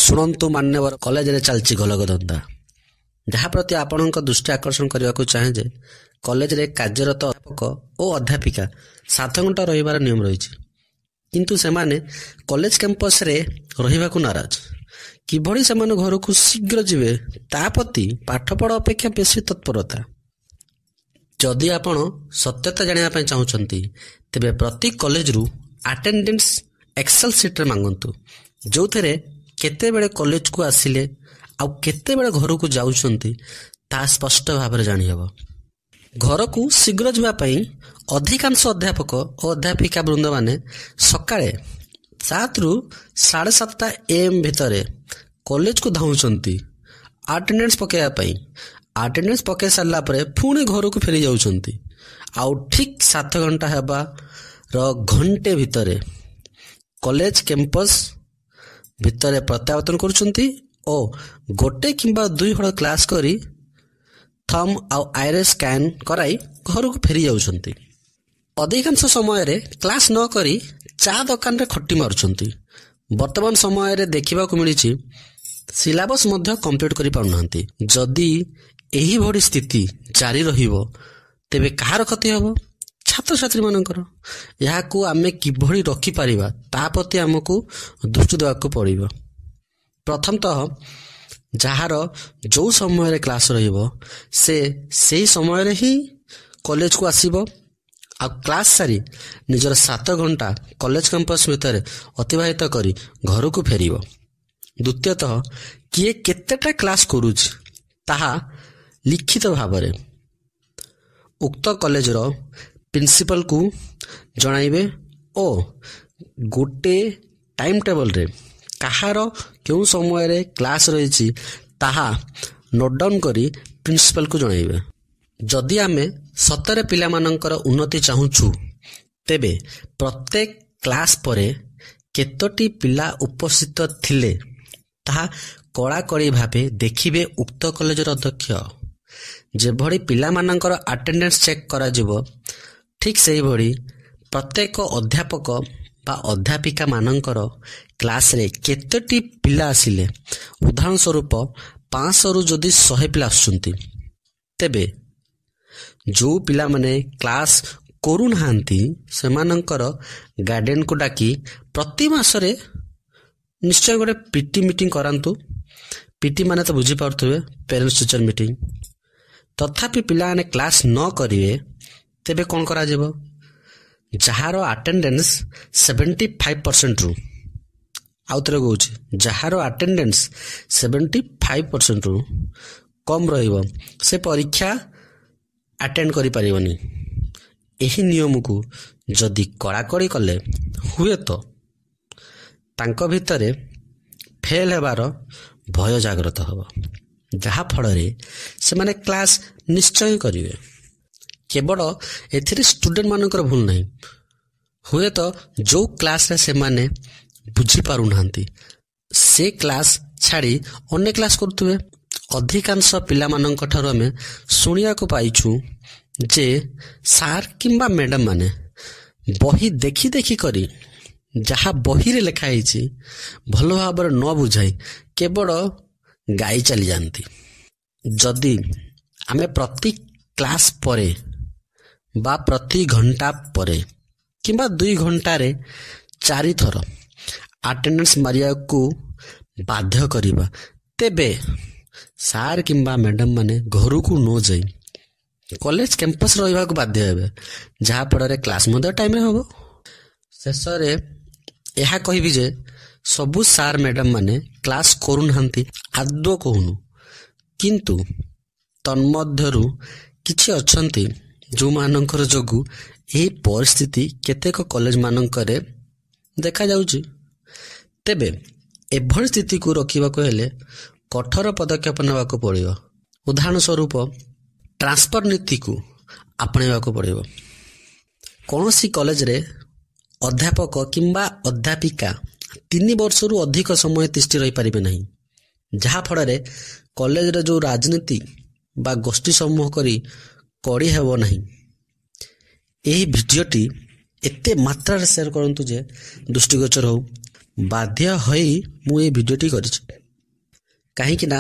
ଶୁଣନ୍ତୁ ମାନ୍ୟବର, କଲେଜରେ ଚାଲିଛି ଗଲଗଦନ୍ଦା, ଯାହା ପ୍ରତି ଆପଣଙ୍କ ଦୃଷ୍ଟି ଆକର୍ଷଣ କରିବାକୁ ଚାହେଁ ଯେ କଲେଜରେ କାର୍ଯ୍ୟରତ ଅଧ୍ୟାପକ ଓ ଅଧ୍ୟାପିକା 7 ଘଣ୍ଟା ରହିବାର ନିୟମ ରହିଛି, କିନ୍ତୁ ସେମାନେ କଲେଜ କ୍ୟାମ୍ପସରେ ରହିବାକୁ ନାରାଜ। କିଭଳି ସେମାନେ ଘରକୁ ଶୀଘ୍ର ଯିବେ ତା ପ୍ରତି ପାଠପଢ଼ା ଅପେକ୍ଷା ବେଶୀ ତତ୍ପରତା। ଯଦି ଆପଣ ସତ୍ୟତା ଜାଣିବା ପାଇଁ ଚାହୁଁଛନ୍ତି, ତେବେ ପ୍ରତି କଲେଜରୁ ଆଟେଣ୍ଡାନ୍ସ ଏକ୍ସେଲ ସିଟ୍ରେ ମାଗନ୍ତୁ, ଯେଉଁଥିରେ କେତେବେଳେ କଲେଜକୁ ଆସିଲେ ଆଉ କେତେବେଳେ ଘରକୁ ଯାଉଛନ୍ତି ତାହା ସ୍ପଷ୍ଟ ଭାବରେ ଜାଣିହେବ। ଘରକୁ ଶୀଘ୍ର ଯିବା ପାଇଁ ଅଧିକାଂଶ ଅଧ୍ୟାପକ ଓ ଅଧ୍ୟାପିକା ବୃନ୍ଦମାନେ ସକାଳେ 7ରୁ 7:30 AM ଭିତରେ କଲେଜକୁ ଧାଉଁଛନ୍ତି ଆଟେଣ୍ଡାନ୍ସ ପକାଇବା ପାଇଁ। ଆଟେଣ୍ଡାନ୍ସ ପକାଇ ସାରିଲା ପରେ ପୁଣି ଘରକୁ ଫେରି ଯାଉଛନ୍ତି। ଆଉ ଠିକ୍ 7 ଘଣ୍ଟା ହେବାର ଘଣ୍ଟେ ଭିତରେ କଲେଜ କ୍ୟାମ୍ପସ ଭିତରେ ପ୍ରତ୍ୟାବର୍ତ୍ତନ କରୁଛନ୍ତି ଓ 1 କିମ୍ବା 2 ହଳ କ୍ଲାସ୍ କରି ଥମ୍ ଆଉ ଆଇରିସ୍ ସ୍କାନ୍ କରାଇ ଘରକୁ ଫେରି ଯାଉଛନ୍ତି। ଅଧିକାଂଶ ସମୟରେ କ୍ଲାସ୍ ନ କରି ଚା ଦୋକାନରେ ଖଟି ମାରୁଛନ୍ତି। ବର୍ତ୍ତମାନ ସମୟରେ ଦେଖିବାକୁ ମିଳିଛି ସିଲାବସ୍ ମଧ୍ୟ କମ୍ପ୍ଲିଟ୍ କରିପାରୁନାହାନ୍ତି। ଯଦି ଏହିଭଳି ସ୍ଥିତି ଜାରି ରହିବ ତେବେ କାହାର କ୍ଷତି ହେବ? ଛାତ୍ରଛାତ୍ରୀମାନଙ୍କର। ଏହାକୁ ଆମେ କିଭଳି ରଖିପାରିବା ତା ପ୍ରତି ଆମକୁ ଦୃଷ୍ଟି ଦେବାକୁ ପଡ଼ିବ। ପ୍ରଥମତଃ ଯାହାର ଯେଉଁ ସମୟରେ କ୍ଲାସ୍ ରହିବ ସେ ସେହି ସମୟରେ ହିଁ କଲେଜକୁ ଆସିବ ଆଉ କ୍ଲାସ୍ ସାରି ନିଜର 7 ଘଣ୍ଟା କଲେଜ କ୍ୟାମ୍ପସ୍ ଭିତରେ ଅତିବାହିତ କରି ଘରକୁ ଫେରିବ। ଦ୍ୱିତୀୟତଃ କିଏ କେତେଟା କ୍ଲାସ୍ କରୁଛି ତାହା ଲିଖିତ ଭାବରେ ଉକ୍ତ କଲେଜର ପ୍ରିନ୍ସିପାଲକୁ ଜଣାଇବେ ଓ ଗୋଟେ ଟାଇମ୍ ଟେବଲରେ କାହାର କେଉଁ ସମୟରେ କ୍ଲାସ୍ ରହିଛି ତାହା ନୋଟ୍ ଡାଉନ୍ କରି ପ୍ରିନ୍ସିପାଲକୁ ଜଣାଇବେ। ଯଦି ଆମେ ସତରେ ପିଲାମାନଙ୍କର ଉନ୍ନତି ଚାହୁଁଛୁ, ତେବେ ପ୍ରତ୍ୟେକ କ୍ଲାସ୍ ପରେ କେତୋଟି ପିଲା ଉପସ୍ଥିତ ଥିଲେ ତାହା କଡ଼ାକଡ଼ି ଭାବେ ଦେଖିବେ ଉକ୍ତ କଲେଜର ଅଧ୍ୟକ୍ଷ। ଯେଭଳି ପିଲାମାନଙ୍କର ଆଟେଣ୍ଡାନ୍ସ ଚେକ୍ କରାଯିବ, ଠିକ୍ ସେହିଭଳି ପ୍ରତ୍ୟେକ ଅଧ୍ୟାପକ ବା ଅଧ୍ୟାପିକା ମାନଙ୍କର କ୍ଲାସ୍ରେ କେତୋଟି ପିଲା ଆସିଲେ, ଉଦାହରଣ ସ୍ୱରୂପ 500ରୁ ଯଦି 100 ପିଲା ଆସୁଛନ୍ତି, ତେବେ ଯେଉଁ ପିଲାମାନେ କ୍ଲାସ୍ କରୁନାହାନ୍ତି ସେମାନଙ୍କର ଗାର୍ଡିଆନକୁ ଡାକି ପ୍ରତି ମାସରେ ନିଶ୍ଚୟ ଗୋଟେ ପିଟି ମିଟିଂ କରାନ୍ତୁ। ପିଟି ମାନେ ତ ବୁଝିପାରୁଥିବେ, ପ୍ୟାରେଣ୍ଟସ୍ ଟିଚର ମିଟିଂ। ତଥାପି ପିଲାମାନେ କ୍ଲାସ୍ ନ କରିବେ ତେବେ କ'ଣ କରାଯିବ? ଯାହାର ଆଟେଣ୍ଡାନ୍ସ 75%ରୁ, ଆଉ ଥରେ କହୁଛି, ଯାହାର ଆଟେଣ୍ଡାନ୍ସ 75%ରୁ କମ୍ ରହିବ ସେ ପରୀକ୍ଷା ଆଟେଣ୍ଡ କରିପାରିବନି। ଏହି ନିୟମକୁ ଯଦି କଡ଼ାକଡ଼ି କଲେ ହୁଏତ ତାଙ୍କ ଭିତରେ ଫେଲ୍ ହେବାର ଭୟ ଜାଗ୍ରତ ହେବ, ଯାହାଫଳରେ ସେମାନେ କ୍ଲାସ୍ ନିଶ୍ଚୟ କରିବେ। କେବଳ ଏଥିରେ ଷ୍ଟୁଡେଣ୍ଟମାନଙ୍କର ଭୁଲ ନାହିଁ। ହୁଏତ ଯେଉଁ କ୍ଲାସ୍ରେ ସେମାନେ ବୁଝିପାରୁନାହାନ୍ତି ସେ କ୍ଲାସ୍ ଛାଡ଼ି ଅନ୍ୟ କ୍ଲାସ୍ କରୁଥିବେ। ଅଧିକାଂଶ ପିଲାମାନଙ୍କ ଠାରୁ ଆମେ ଶୁଣିବାକୁ ପାଇଛୁ ଯେ ସାର୍ କିମ୍ବା ମ୍ୟାଡ଼ାମ୍ ମାନେ ବହି ଦେଖି ଦେଖି କରି ଯାହା ବହିରେ ଲେଖା ହେଇଛି ଭଲ ଭାବରେ ନ ବୁଝାଇ କେବଳ ଗାଇ ଚାଲିଯାଆନ୍ତି। ଯଦି ଆମେ ପ୍ରତି କ୍ଲାସ୍ ପରେ ବା ପ୍ରତି ଘଣ୍ଟା ପରେ କିମ୍ବା 2 ଘଣ୍ଟାରେ 4 ଥର ଆଟେଣ୍ଡାନ୍ସ ମାରିବାକୁ ବାଧ୍ୟ କରିବା, ତେବେ ସାର୍ କିମ୍ବା ମ୍ୟାଡ଼ାମ୍ ମାନେ ଘରକୁ ନ ଯାଇ କଲେଜ କ୍ୟାମ୍ପସରେ ରହିବାକୁ ବାଧ୍ୟ ହେବେ, ଯାହାଫଳରେ କ୍ଲାସ୍ ମଧ୍ୟ ଟାଇମ୍ରେ ହେବ। ଶେଷରେ ଏହା କହିବି ଯେ ସବୁ ସାର୍ ମ୍ୟାଡ଼ାମ୍ ମାନେ କ୍ଲାସ୍ କରୁନାହାନ୍ତି ଆଦୌ କହୁନୁ, କିନ୍ତୁ ତନ୍ମଧ୍ୟରୁ କିଛି ଅଛନ୍ତି ଯେଉଁମାନଙ୍କର ଯୋଗୁଁ ଏହି ପରିସ୍ଥିତି କେତେକ କଲେଜମାନଙ୍କରେ ଦେଖାଯାଉଛି। ତେବେ ଏଭଳି ସ୍ଥିତିକୁ ରୋକିବାକୁ ହେଲେ କଠୋର ପଦକ୍ଷେପ ନେବାକୁ ପଡ଼ିବ। ଉଦାହରଣ ସ୍ୱରୂପ ଟ୍ରାନ୍ସଫର ନୀତିକୁ ଆପଣେଇବାକୁ ପଡ଼ିବ। କୌଣସି କଲେଜରେ ଅଧ୍ୟାପକ କିମ୍ବା ଅଧ୍ୟାପିକା 3 ବର୍ଷରୁ ଅଧିକ ସମୟ ତିଷ୍ଠି ରହିପାରିବେ ନାହିଁ, ଯାହାଫଳରେ କଲେଜରେ ଯେଉଁ ରାଜନୀତି ବା ଗୋଷ୍ଠୀ ସମୂହ କରି କଡ଼ି ହେବ ନାହିଁ। ଏହି ଭିଡ଼ିଓଟି ଏତେ ମାତ୍ରାରେ ସେୟାର କରନ୍ତୁ ଯେ ଦୃଷ୍ଟିଗୋଚର ହେଉ। ବାଧ୍ୟ ହୋଇ ମୁଁ ଏହି ଭିଡ଼ିଓଟି କରିଛି। କାହିଁକି ନା